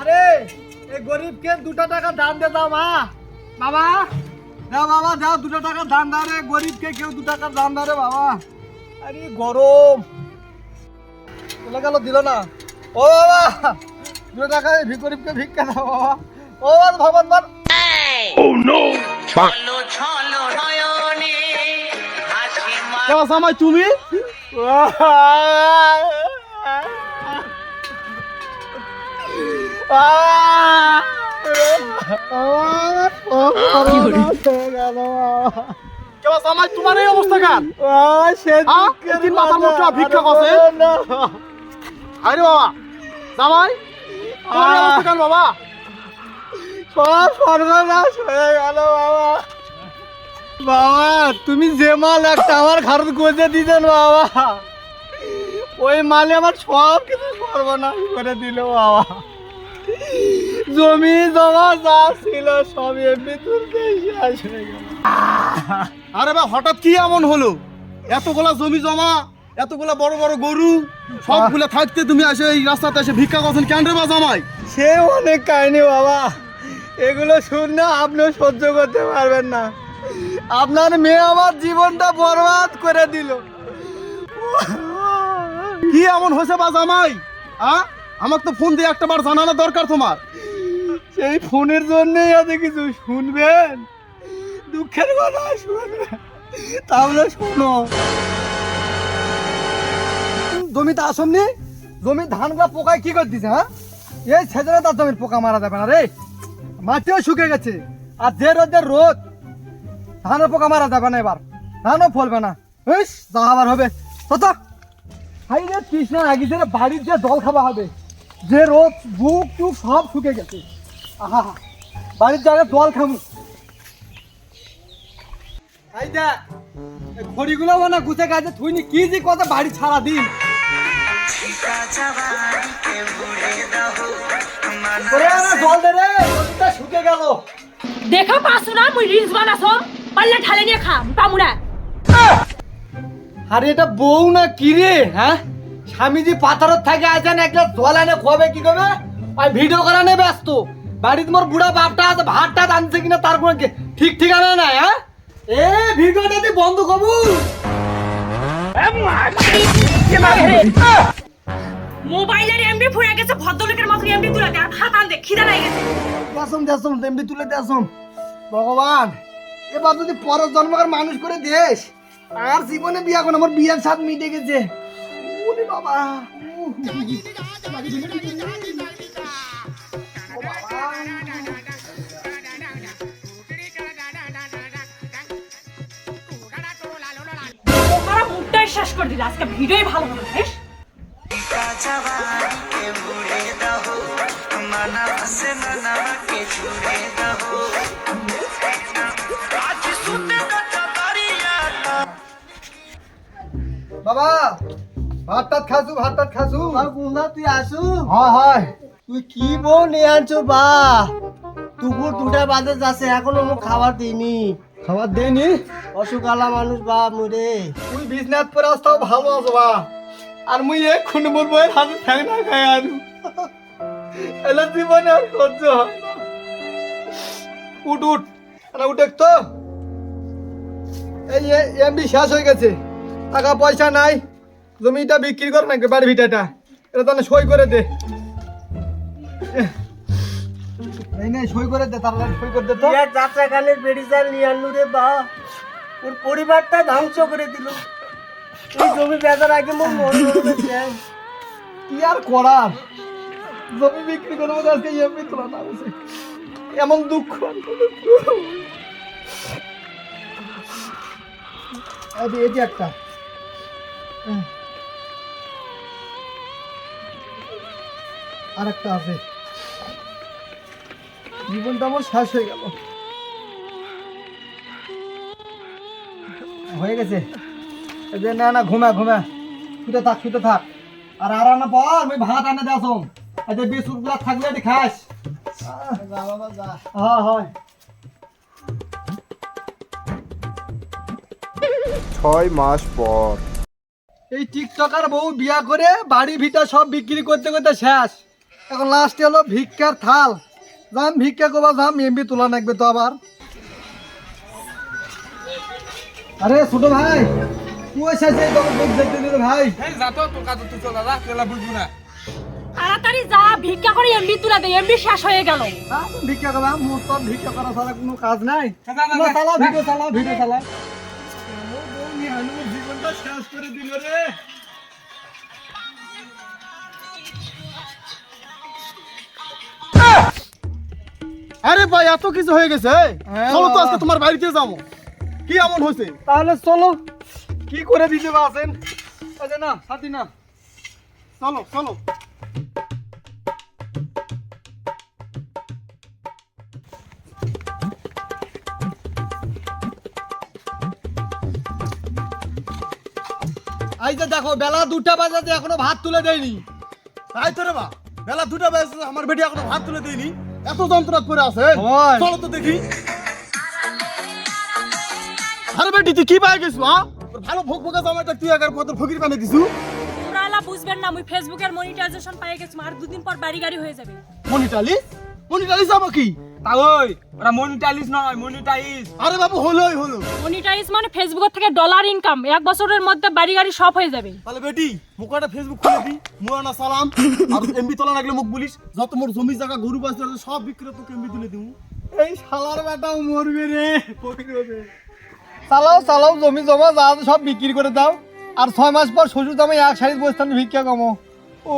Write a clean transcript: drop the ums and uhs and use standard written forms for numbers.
আরে এই গরিবকে 2 টাকা দান দে দাও মা। বাবা দাও, বাবা দাও, 2 টাকা দান দাও রে। গরিবকে কেউ 2 টাকা দান দাও রে বাবা। আরে গরম চলে গেল, দিল না। ও বাবা 2 টাকা গরিবকে ভিক্ষা দাও বাবা। ও ভগবান মান। তুমি তোমার এই অবস্থা কেন? ভিক্ষা করছে আরে বাবা জামাই তোমার অবস্থা কেন বাবা? সব সর্বনাশ হয়ে গেল বাবা। বাবা তুমি যে মাল একটা আমার ঘাড়ত গজে দিতেন বাবা, ওই মালে আমার সব কিছু সর্বনাশ করে দিল বাবা। জমি জমা যা ছিল সব এমনি তুলতে শেষ হয়ে গেল। আরে বা হঠাৎ কি এমন হলো? এতগুলা জমি জমা, এতগুলা বড় বড় গরু সবগুলা থাকতে তুমি এসে এই রাস্তাতে এসে ভিক্ষা করছেন কেন রে বা জামাই? সে অনেক কাহিনী বাবা, এগুলো শুনলে আপনিও সহ্য করতে পারবেন না। আপনার মেয়ে আমার জীবনটা বরবাদ করে দিল। কি এমন হয়েছে বা জামাই? আমাকে তো ফোন দিয়ে একটা বার জানানো দরকার তোমার। সেই ফোনের জন্যই এত কিছু শুনবেন, দুঃখের কথা শুনবেন, তাহলে শোনো। জমিতে আসমনি, জমির ধানগুলা পোকায় কি করে দিছে? হ্যাঁ এই ছেলে তার জমির পোকা মারা যাবে না রে। মাটিও শুকে গেছে, আর যে রোদের রোদ, ধানের পোকা মারা যাবে না। এবার ধানও ফলবে না। যা আবার হবে তত হাই রে তৃষ্ণা লাগিছে রে। বাড়ির যে জল খাওয়া হবে, যে রোদ, বুক টুক সব শুকে গেছে। আহা বাড়ির জায়গায় জল খাবো। এই দেখ ঘড়িগুলো না গুছে গেছে, থুইনি কি যে কথা বাড়ি ছাড়া দিন। জল দে রে, নদীটা শুকে গেল। দেখা পাসু না মুই রিলস বানাছো, পাল্লা ঢালে নিয়ে খা পামুড়া। আরে এটা বউ না কি রে? হ্যাঁ স্বামীজি পাথরত থাকে আছেন, একটা জল এনে খোয়াবে কি করবে? আর ভিডিও করা নিয়ে ব্যস্ত। বাড়িতে মোর বুড়া বাপটা আছে, ভাতটা আনছে কিনা তার কোনো ঠিক ঠিকানা নাই। হ্যাঁ এ ভিডিওটা দিয়ে বন্ধ করবো। মোবাইলের এমবি ফুরে গেছে, ভদ্রলোকের মতো এমবি তুলে দে আর ভাত আন দে, খিদা লাগে গেছে। দেশম এমনি তুলে দেশম। ভগবান এবার যদি পরের জন্মকার মানুষ করে দেশ, আর জীবনে বিয়া কোন আমার বিয়ার স্বাদ মিটে গেছে। ওরে বাবা ওরা মুডটাই শেষ করে দিল। আজকে ভিডিওই ভালো হবে বেশ। বাবা ভাতটা খাসু, ভাতটা খাসু। আর গুন্ডা তুই আসু? হয় হয়। তুই কি বউ নিয়ে আনছো বা? দুপুর 2টা বাজে যাচ্ছে, এখনো মুখ খাবার দিইনি। খাবার দেয়নি? অসুখালা মানুষ বা মুরে। তুই বিছনাথ পরে আসতাও ভালো আছো বা, আর মুই এখন মোর বইয়ের হাতে ঠ্যাং না খাই আর এলা জীবনে আর সহ্য হয় না। উঠ উঠ না, উঠে তো এই এমবি শেষ হয়ে গেছে, টাকা পয়সা নাই, জমিটা বিক্রি কর নাকি বাড়ি ভিটাটা, এটা তাহলে সই করে দে। এই নে সই করে দে, তাহলে সই করে দে তো। যাত্রা গানের বেড়িজাল নিয়ে আনলু রে বা, ওর পরিবারটা ধ্বংস করে দিল। এই জমি বেচার আগে মোর মন ধরেছে। কি আর করার, জমি বিক্রি করে মধ্যে আজকে এমনি তোলা না হয়েছে, এমন দুঃখ। এটি একটা আর একটা আছে। জীবনটা আমার শেষ হয়ে গেল, হয়ে গেছে। না না ঘুমা ঘুমা, শুতে থাক শুতে থাক। আর না বল, আমি ভাত আনে দেসম, বিস্কুট গুলা থাকলে এটি খাস। হ্যাঁ হয়। 6 মাস পর এই টিকটকার বউ বিয়া করে বাড়ি ভিটা সব বিক্রি করতে করতে শেষ। এখন লাস্টে হলো ভিক্ষার থাল। যাম ভিক্ষা করবা, যাম এমবি তোলা লাগবে তো আবার। আরে ছোট ভাই, তুই এসেছে তোকে বুঝ দেখতে দিল ভাই। তাড়াতাড়ি যা, ভিক্ষা করে এমবি তুলে দে, এমবি শেষ হয়ে গেল। ভিক্ষা করা মোর তো ভিক্ষা করা ছাড়া কোনো কাজ নাই। চালা ভিডিও চালা, ভিডিও চালা। জীবনটা শেষ করে দিল রে। আরে ভাই এত কিছু হয়ে গেছে, হ্যাঁ চলো তো বাবা। আজকে তোমার বাড়িতে যাবো। কি এমন হয়েছে? তাহলে চলো, কি করে দিতে পারছেন? আচ্ছা না সাথী না, চলো চলো। এই যে দেখো বেলা 2টা বাজাতে এখনো ভাত তুলে দেয়নি। তাই তো রে বা, বেলা 2টা বাজে আমার বেটি এখনো ভাত তুলে দেয়নি, এত যন্ত্রণা করে আছে। ওই। চলো তো দেখি। আরে বেটি তুই কি পাই গেছু? হ্যাঁ, তোর ভালো ভোগ ভোগা জামাইটা তুই একার কত ফকির বানিয়ে দিছু। তোমরা এলা বুঝবেন না, মুই ফেসবুকের মনিটাইজেশন পেয়ে গেছি, আর 2 দিন পর বাড়ি গাড়ি হয়ে যাবে। মনিটালিস মনিটালিস যাবো কি? তাই ওরা মনিটাইজ নয়, মনিটাইজ। আরে বাবু হলোই হলো। মনিটাইজ মানে ফেসবুক থেকে ডলার ইনকাম, 1 বছরের মধ্যে বাড়ি গাড়ি সব হয়ে যাবে। তাহলে বেটি মুখটা ফেসবুক খুলে দি, মুরানা সালাম আর এমবি তোলা লাগলে মুখ বলিস, যত মোর জমি জায়গা গরু বাছুর আছে সব বিক্রি তোকে এমবি তুলে দিমু। এই শালার বেটাও মরবে রে, ফকির হবে। চালাও চালাও, জমি জমা যা আছে সব বিক্রি করে দাও। আর 6 মাস পর শ্বশুর জামাই এক সাইড বসতাম ভিক্ষা কমো। ও